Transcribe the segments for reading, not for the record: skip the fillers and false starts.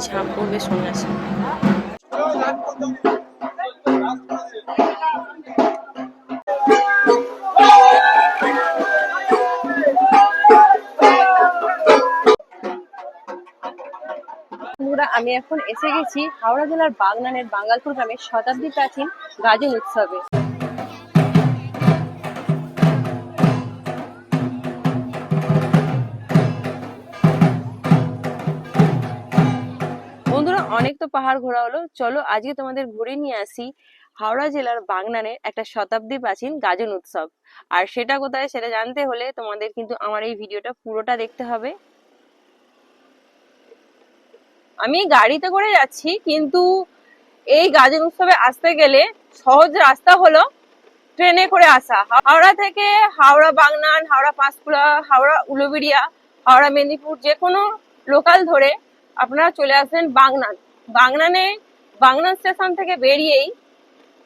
ঝাঁপ পড়বে সন্ন্যাসী। আমি এখন এসে গেছি হাওড়া জেলার বাগনানের বাঙ্গালপুর গ্রামের শতাব্দী প্রাচীন গাজন উৎসবে। বন্ধুরা, অনেক তো পাহাড় ঘোরা হলো, চলো আজকে তোমাদের ঘুরে নিয়ে আসি হাওড়া জেলার বাগনানের একটা শতাব্দী প্রাচীন গাজন উৎসব। আর সেটা কোথায় সেটা জানতে হলে তোমাদের কিন্তু আমার এই ভিডিওটা পুরোটা দেখতে হবে। আমি গাড়িতে করে যাচ্ছি, কিন্তু এই গাজন উৎসবে আসতে গেলে সহজ রাস্তা হলো ট্রেনে করে আসা। হাওড়া থেকে হাওড়া বাগনান, হাওড়া পাঁশকুড়া, হাওড়া উলুবেড়িয়া, হাওড়া মেদিনীপুর যে কোনো লোকাল ধরে আপনারা চলে আসবেন বাগনান। বাগনান স্টেশন থেকে বেরিয়েই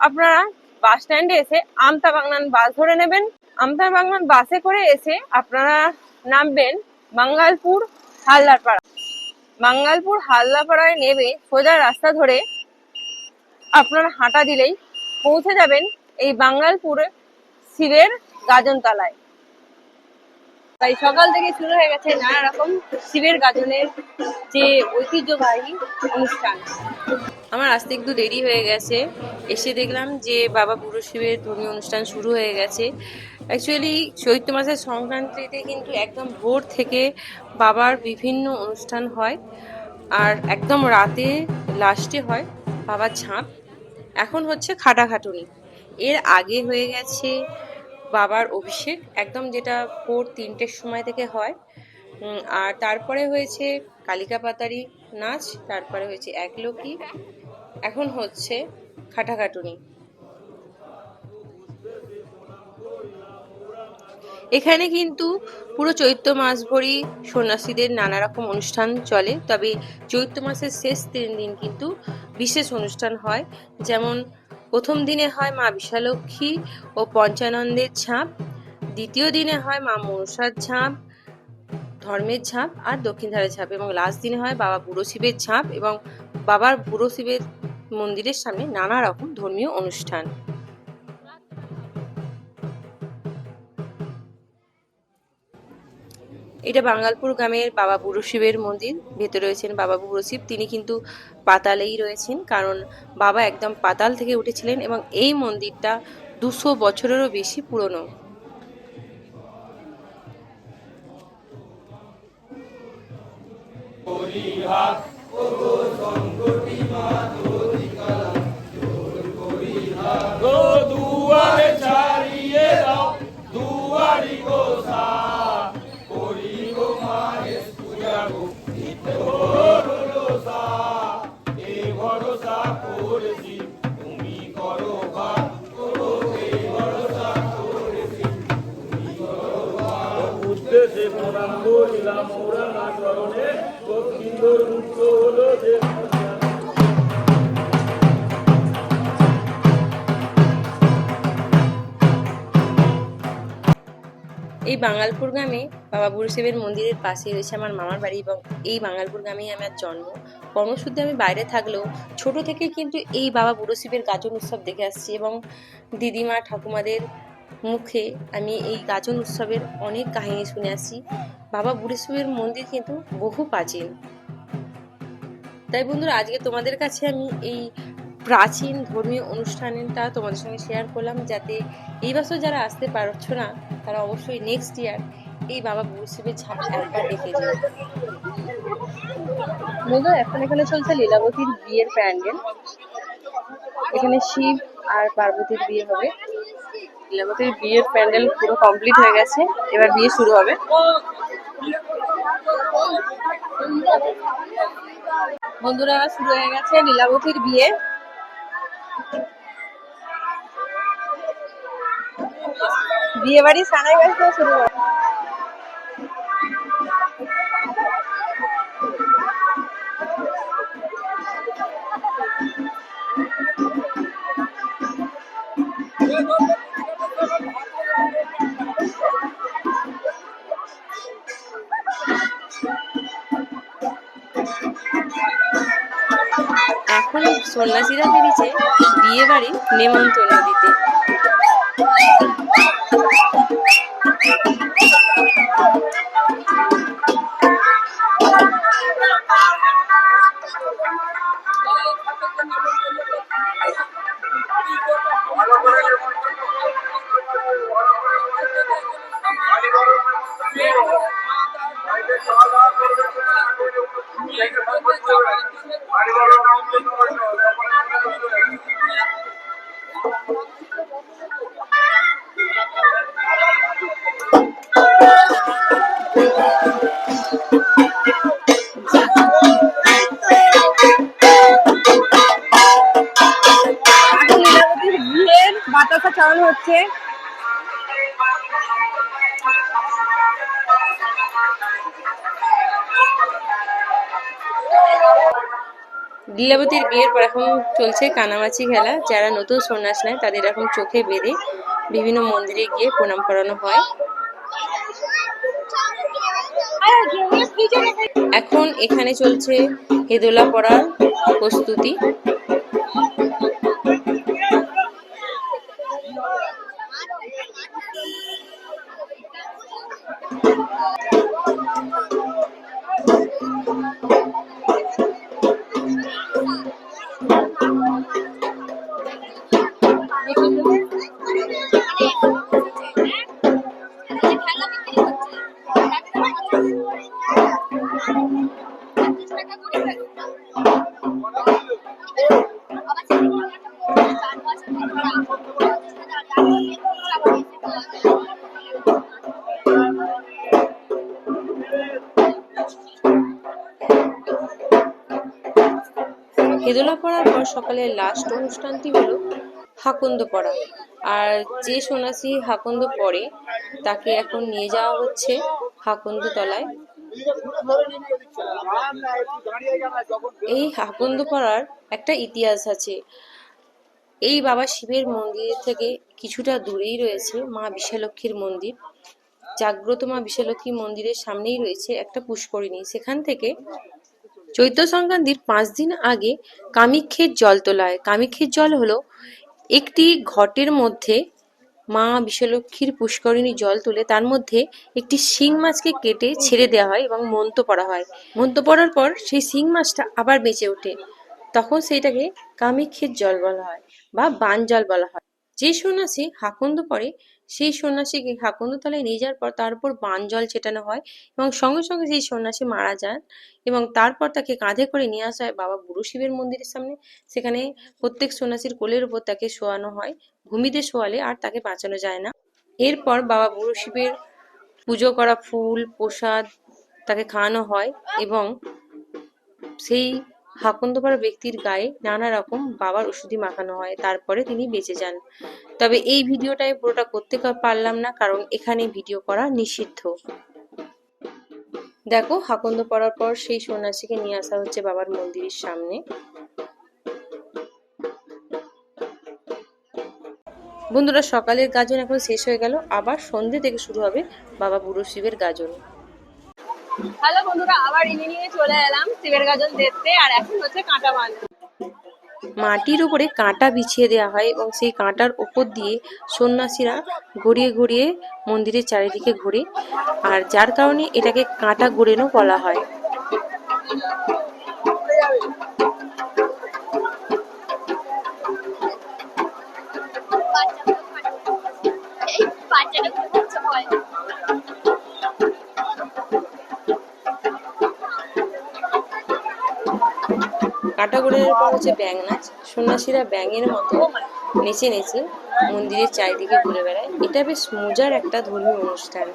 আপনারা বাস স্ট্যান্ডে এসে আমতা বাগনান বাস ধরে নেবেন। আমতা বাগনান বাসে করে এসে আপনারা নামবেন বাঙ্গালপুর হালদারপাড়া। বাঙ্গালপুর হালদারপাড়ায় নেমে সোজা রাস্তা ধরে আপনারা হাঁটা দিলেই পৌঁছে যাবেন এই বাঙ্গালপুর শিবের গাজনতলায়। তাই সকাল থেকে শুরু হয়ে গেছে নানা রকম শিবের গাজনের যে ঐতিহ্যবাহী অনুষ্ঠান। আমার আসতে একটু দেরি হয়ে গেছে, এসে দেখলাম যে বাবা বুড়ো শিবের ধর্মীয় অনুষ্ঠান শুরু হয়ে গেছে। অ্যাকচুয়ালি চৈত্র মাসের সংক্রান্তিতে কিন্তু একদম ভোর থেকে বাবার বিভিন্ন অনুষ্ঠান হয়, আর একদম রাতে লাস্টে হয় বাবার ঝাঁপ। এখন হচ্ছে খাটাখাটুনি, এর আগে হয়ে গেছে বাবার অভিষেক, একদম যেটা ভোর 3টের সময় থেকে হয়। আর তারপরে হয়েছে কালিকা পাতারি নাচ, তারপরে হয়েছে একলোকি, এখন হচ্ছে খাটাখাটুনি। এখানে কিন্তু পুরো চৈত্র মাস ভরি সন্ন্যাসীদের নানা রকম অনুষ্ঠান চলে, তবে চৈত্র মাসের শেষ 3 দিন কিন্তু বিশেষ অনুষ্ঠান হয়। যেমন প্রথম দিনে হয় মা বিশালক্ষী ও পঞ্চানন্দের ঝাঁপ, দ্বিতীয় দিনে হয় মা মনসার ঝাঁপ, ধর্মের ঝাঁপ আর দক্ষিণ ধারের ঝাঁপ, এবং লাস্ট দিনে হয় বাবা বুড়ো শিবের ঝাঁপ এবং বাবার বুড়ো শিবের মন্দিরের সামনে নানা রকম ধর্মীয় অনুষ্ঠান। এটা বাঙ্গালপুর গ্রামের বাবা বুড়ো শিবের মন্দির। ভেতরে রয়েছেন বাবা বুড়ো শিব, তিনি কিন্তু পাতালেই রয়েছেন, কারণ বাবা একদম পাতাল থেকে উঠেছিলেন এবং এই মন্দিরটা 200 বছরেরও বেশি পুরনো। এই বাঙ্গালপুর গ্রামে বাবা বুড়ো শিবের মন্দিরের পাশে রয়েছে আমার মামার বাড়ি, এবং এই বাঙ্গালপুর গ্রামেই আমার জন্ম। কর্মসূত্রে আমি বাইরে থাকলেও ছোট থেকে কিন্তু এই বাবা বুড়ো শিবের গাজন উৎসব দেখে আসছি, এবং দিদিমা ঠাকুমাদের মুখে আমি এই গাজন উৎসবের অনেক কাহিনী শুনে আসছি। বাবা বুড়ো শিবের মন্দির কিন্তু বহু প্রাচীন। তাই বন্ধুরা, আজকে তোমাদের কাছে আমি এই প্রাচীন ধর্মীয় অনুষ্ঠানটা তোমাদের সঙ্গে শেয়ার করলাম, যাতে এই বছর যারা আসতে পারছো না তারা অবশ্যই নেক্সট ইয়ার এই বাবা বুড়ো শিবের ঝাঁপ একবার দেখে যাবে। বন্ধুরা, এখন এখানে চলছে লীলাবতীর বিয়ের প্যান্ডেল। এখানে শিব আর পার্বতীর বিয়ে হবে। লীলাবতীর বিয়ের প্যান্ডেল পুরো কমপ্লিট হয়ে গেছে, এবার বিয়ে শুরু হবে। বন্ধুরা, শুরু হয়ে গেছে লীলাবতীর বিয়ে। বিয়ে বাড়ি সানাই বাজতে শুরু হবে। সন্ন্যাসীরা বেরিয়েছে বিয়ে বাড়ির নেমন্তন্ন দিতে। বাতাসা চালানো হচ্ছে। লীলাবতীর বিয়ের পর এখন চলছে কানামাছি খেলা। যারা নতুন সন্ন্যাস নেয় তাদের এখন চোখে বেঁধে বিভিন্ন মন্দিরে গিয়ে প্রণাম করানো হয়। এখন এখানে চলছে হেদোলা পড়ার প্রস্তুতি। হেদোলা পড়ার পর সকালের লাস্ট অনুষ্ঠানটি হলো হাকুন্দ পড়া। আর যে সন্ন্যাসী হাকুন্দ পড়ে তাকে এখন নিয়ে যাওয়া হচ্ছে হাকুন্দ তলায়। এই হাকুন্দ পড়ার একটা ইতিহাস আছে। এই বাবা শিবের মন্দির থেকে কিছুটা দূরেই রয়েছে মা বিশালক্ষীর মন্দির। জাগ্রত মা বিশালক্ষী মন্দিরের সামনেই রয়েছে একটা পুষ্করিণী। সেখান থেকে চৈত্র সংক্রান্তির 5 দিন আগে কামিক্ষের জল তোলা হয়। কামিক্ষের জল হলো একটি ঘটের মধ্যে মা বিশালক্ষীর পুষ্করিণী জল তুলে তার মধ্যে একটি শিং মাছকে কেটে ছেড়ে দেওয়া হয় এবং মন্ত্র পড়া হয়। মন্ত্র পড়ার পর সেই শিং মাছটা আবার বেঁচে ওঠে, তখন সেইটাকে কামিক্ষের জল বলা হয় বা বান জল বলা হয়। যে সন্ন্যাসী হাকুন্দ পড়ে সেই সন্ন্যাসীকে হাকুন্দ তলায় নিয়ে যাওয়ার পর তার উপর বান জল ছেটানো হয় এবং সঙ্গে সঙ্গে সেই সন্ন্যাসী মারা যান এবং তারপর তাকে কাঁধে করে নিয়ে আসা হয় বাবা বুড়ো শিবের মন্দিরের সামনে। সেখানে প্রত্যেক সন্ন্যাসীর কোলের উপর তাকে শোয়ানো হয়। ভূমিতে শোয়ালে আর তাকে বাঁচানো যায় না। এরপর বাবা বুড়ো শিবের পুজো করা ফুল প্রসাদ তাকে খাওয়ানো হয় এবং সেই হাকুন্দ পড়া ব্যক্তির গায়ে নানা রকম বাবার ওষুধি মাখানো হয়, তারপরে তিনি বেঁচে যান। তবে এই ভিডিওটাই পুরোটা করতে পারলাম না, কারণ এখানে ভিডিও করা নিষিদ্ধ। দেখো হাকুন্দ পড়ার পর সেই সন্ন্যাসীকে নিয়ে আসা হচ্ছে বাবার মন্দিরের সামনে। বন্ধুরা, সকালের গাজন এখন শেষ হয়ে গেল, আবার সন্ধ্যে থেকে শুরু হবে বাবা বুড়ো শিবের গাজন। হ্যালো বন্ধুরা, আবার ইভিনিং এ চলে এলাম শিবের গাজন দেখতে। আর এখন হচ্ছে কাঁটা বাঁধা। মাটির উপরে কাঁটা বিছিয়ে দেওয়া হয় এবং সেই কাঁটার উপর দিয়ে সন্ন্যাসীরা ঘুরিয়ে ঘুরিয়ে মন্দিরের চারিদিকে ঘুরে, আর যার কারণে এটাকে কাঁটা ঘোরানো বলা হয়। কাঁটা ঘোরানোর পর হচ্ছে ব্যাঙ নাচ। সন্ন্যাসীরা ব্যাঙের মতো নেচে নেচে মন্দিরের চারিদিকে ঘুরে বেড়ায়। এটা বেশ মজার একটা ধর্মীয় অনুষ্ঠান।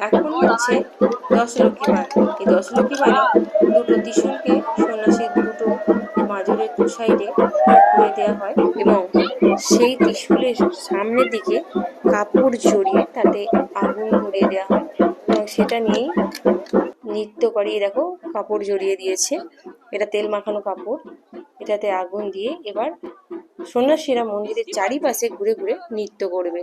এখন হচ্ছে দশলক্ষ্মী বান। এই দশলক্ষ্মী বানে দুটো ত্রিশূলকে সন্ন্যাসীর দুটো মাজুরের দু সাইডে খুলে দেওয়া হয় এবং সেই ত্রিশূলের সামনের দিকে কাপড় জড়িয়ে তাতে আগুন ধরিয়ে দেওয়া হয় এবং সেটা নিয়েই নৃত্য করে। দেখো কাপড় জড়িয়ে দিয়েছে। এটা তেল মাখানো কাপড়, এটাতে আগুন দিয়ে এবার সন্ন্যাসীরা মন্দিরের চারিপাশে ঘুরে ঘুরে নৃত্য করবে।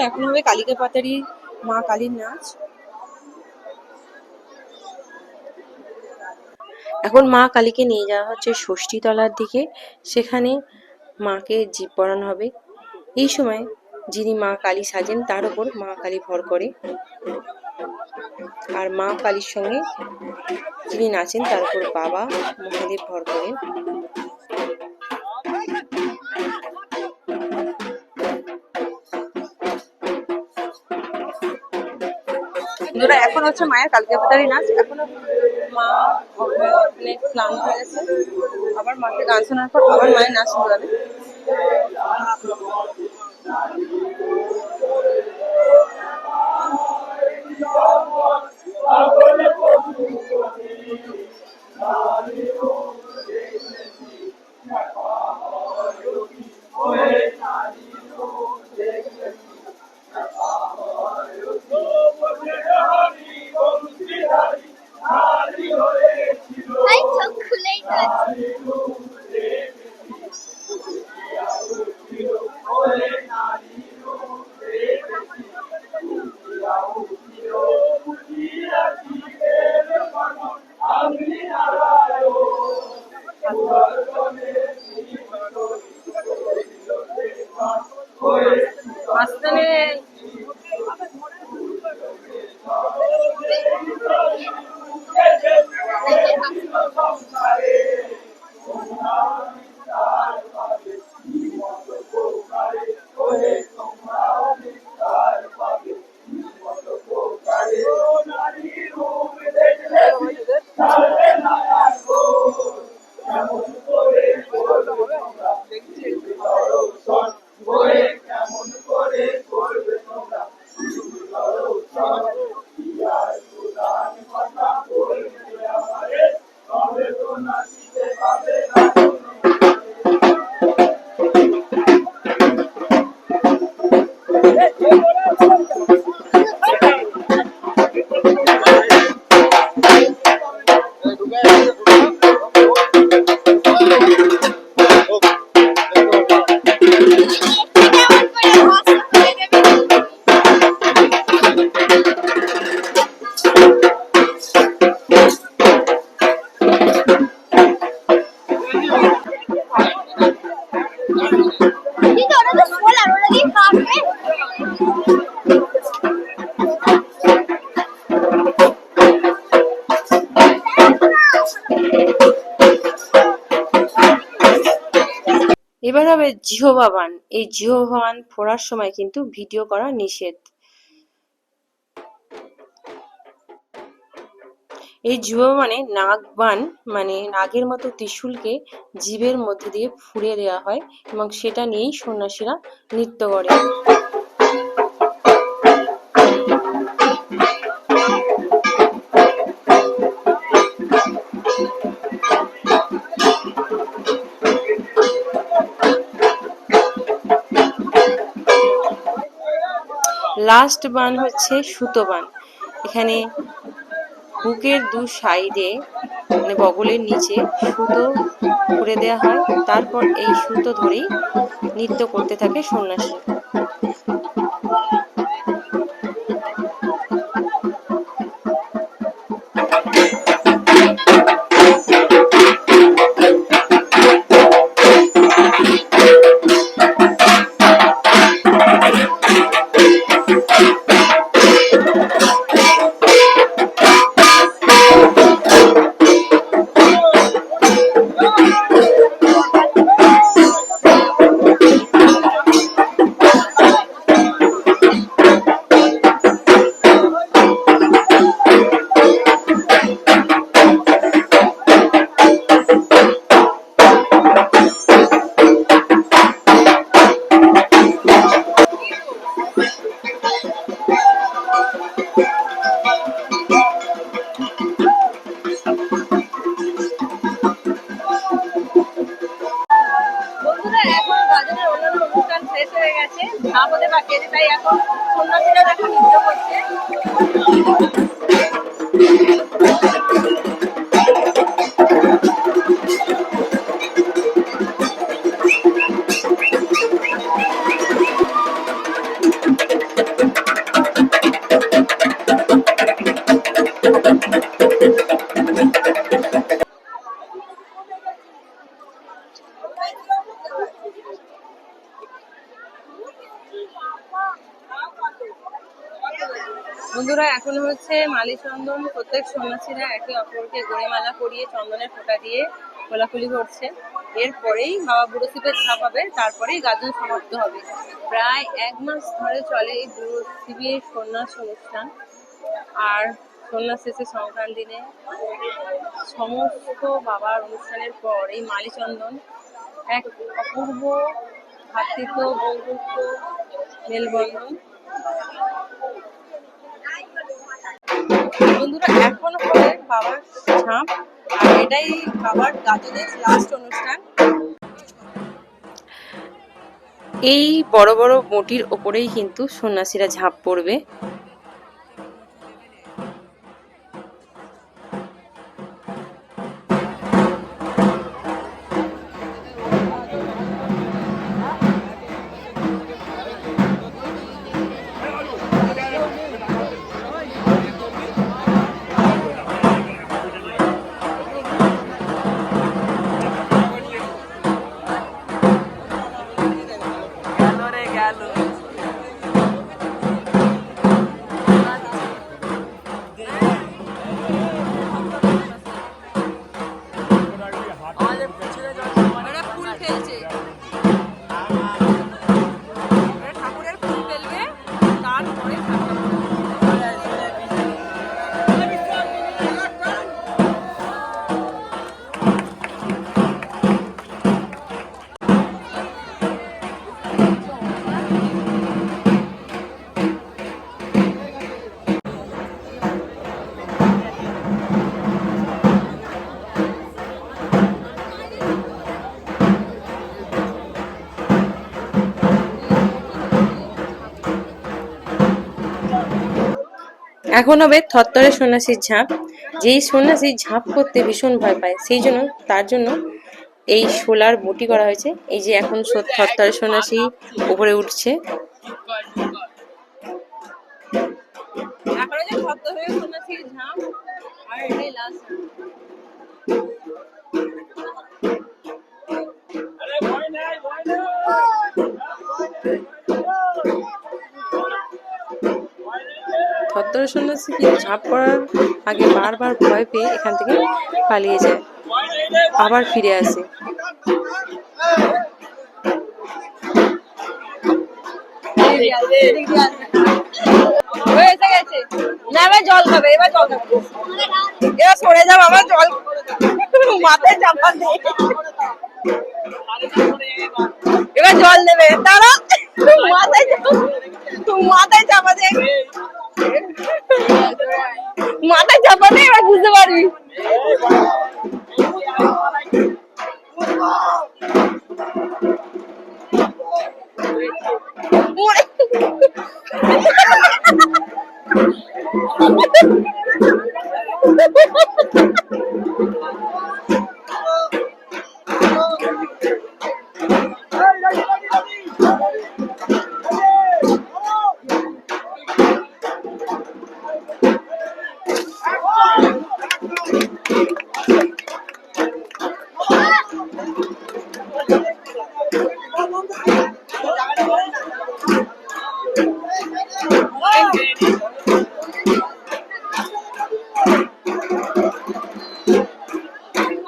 এখন হবে কালিকা পাতারি মা কালীর নাচ। এখন মা কালীকে নিয়ে যাওয়া হচ্ছে ষষ্ঠী তলার দিকে, সেখানে মাকে জীব পরানো হবে। এই সময় যিনি মা কালী সাজেন তার উপর মা কালী ভর করে, আর মা কালীর সঙ্গে যিনি নাচেন তার উপর বাবা মহাদেব ভর করেন। এখন হচ্ছে মায়ের কালকে পাতারি নাচ। এখন মা অনেক ক্লান্ত হয়ে গেছে, আবার মাকে গান শোনার পর আবার মায়ের নাচ শুরু হবে। এবার হবে জিহবা বান। এই জিহবা বান ফোড়ার সময় কিন্তু ভিডিও করা নিষেধ। এই জিহবা মানে নাগ বান, মানে নাগের মতো ত্রিশূলকে জিভের মধ্যে দিয়ে ফুঁড়ে দেওয়া হয় এবং সেটা নিয়েই সন্ন্যাসীরা নৃত্য করে। লাস্ট বান হচ্ছে সুতো বান। এখানে বুকের দু সাইডে মানে বগলের নিচে সুতো করে দেওয়া হয়, তারপর এই সুতো ধরেই নৃত্য করতে থাকে সন্ন্যাসী। অনুষ্ঠান শেষ হয়ে গেছে, ঝাঁপ হতে বাকি আছে, তাই এখন সন্ন্যাসীরা দেখা নৃত্য করছে। বন্ধুরা, এখন হচ্ছে মালি চন্দন। প্রত্যেক সন্ন্যাসীরা একে অপরকে গড়িমালা পরিয়ে চন্দনের ফোঁটা দিয়ে কোলাকুলি করছে। এরপরেই বাবা বুড়ো শিবের ঝাঁপ হবে, তারপরেই গাজন সমাপ্ত হবে। প্রায় 1 মাস ধরে চলে এই বুড়ো শিবের সন্ন্যাস অনুষ্ঠান। আর সন্ন্যাস শেষে সংক্রান্তি দিনে সমস্ত বাবার অনুষ্ঠানের পর এই মালিচন্দন এক অপূর্ব ভ্রাতৃত্ব বন্ধুত্ব মেলবন্ধন। বন্ধুরা, এখন হবে বাবার ঝাঁপ, আর এটাই বাবার গাজনের লাস্ট অনুষ্ঠান। এই বড় বড় বটির ওপরেই কিন্তু সন্ন্যাসীরা ঝাঁপ পড়বে। এখন হবে থরথরে সন্ন্যাসীর ঝাঁপ। যেই সন্ন্যাসী ঝাঁপ করতে ভীষণ ভয় পায়, সেই জন্য তার জন্য এই শোলার বটি করা হয়েছে। এই যে এখন থরথরে সন্ন্যাসী উপরে উঠছে। এখন যে থরথরে সন্ন্যাসীর ঝাঁপ, আর এটাই লাস্ট। থরথরে সন্ন্যাসী ঝাঁপ করার আগে বারবার ভয় পেয়ে এখান থেকে পালিয়ে যায়, আবার ফিরে আসে। না, এবার জল খাবে, এবার জল খাবে, এবার সরে যাও, আবার জল মাথায় চাপা দিয়ে এবার জল দেবে, তারা মাথায় চাপা দিয়ে মাথায় চাপা দিয়ে এবার বুঝতে পারবি।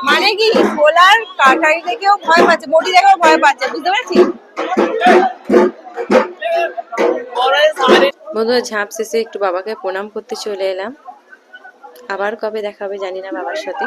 মানে কি, সোলার কাটারি থেকেও ভয় পাচ্ছে, বটি থেকেও ভয় পাচ্ছে, বুঝতে পারছিস? বন্ধুরা, ঝাঁপ শেষে একটু বাবাকে প্রণাম করতে চলে এলাম। আবার কবে দেখা হবে জানি না বাবার সাথে।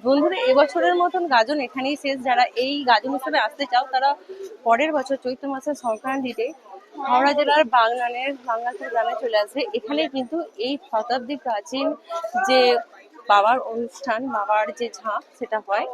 বন্ধুরা, এবছরের মতন গাজন এখানেই শেষ। যারা এই গাজন উৎসবে আসতে চাও, তারা পরের বছর চৈত্র মাসের সংক্রান্তিতে হাওড়া জেলার বাগনানের বাঙ্গালপুর গ্রামে চলে আসবে। এখানে কিন্তু এই শতাব্দী প্রাচীন যে বাবার অনুষ্ঠান, বাবার যে ঝাঁপ, সেটা হয়।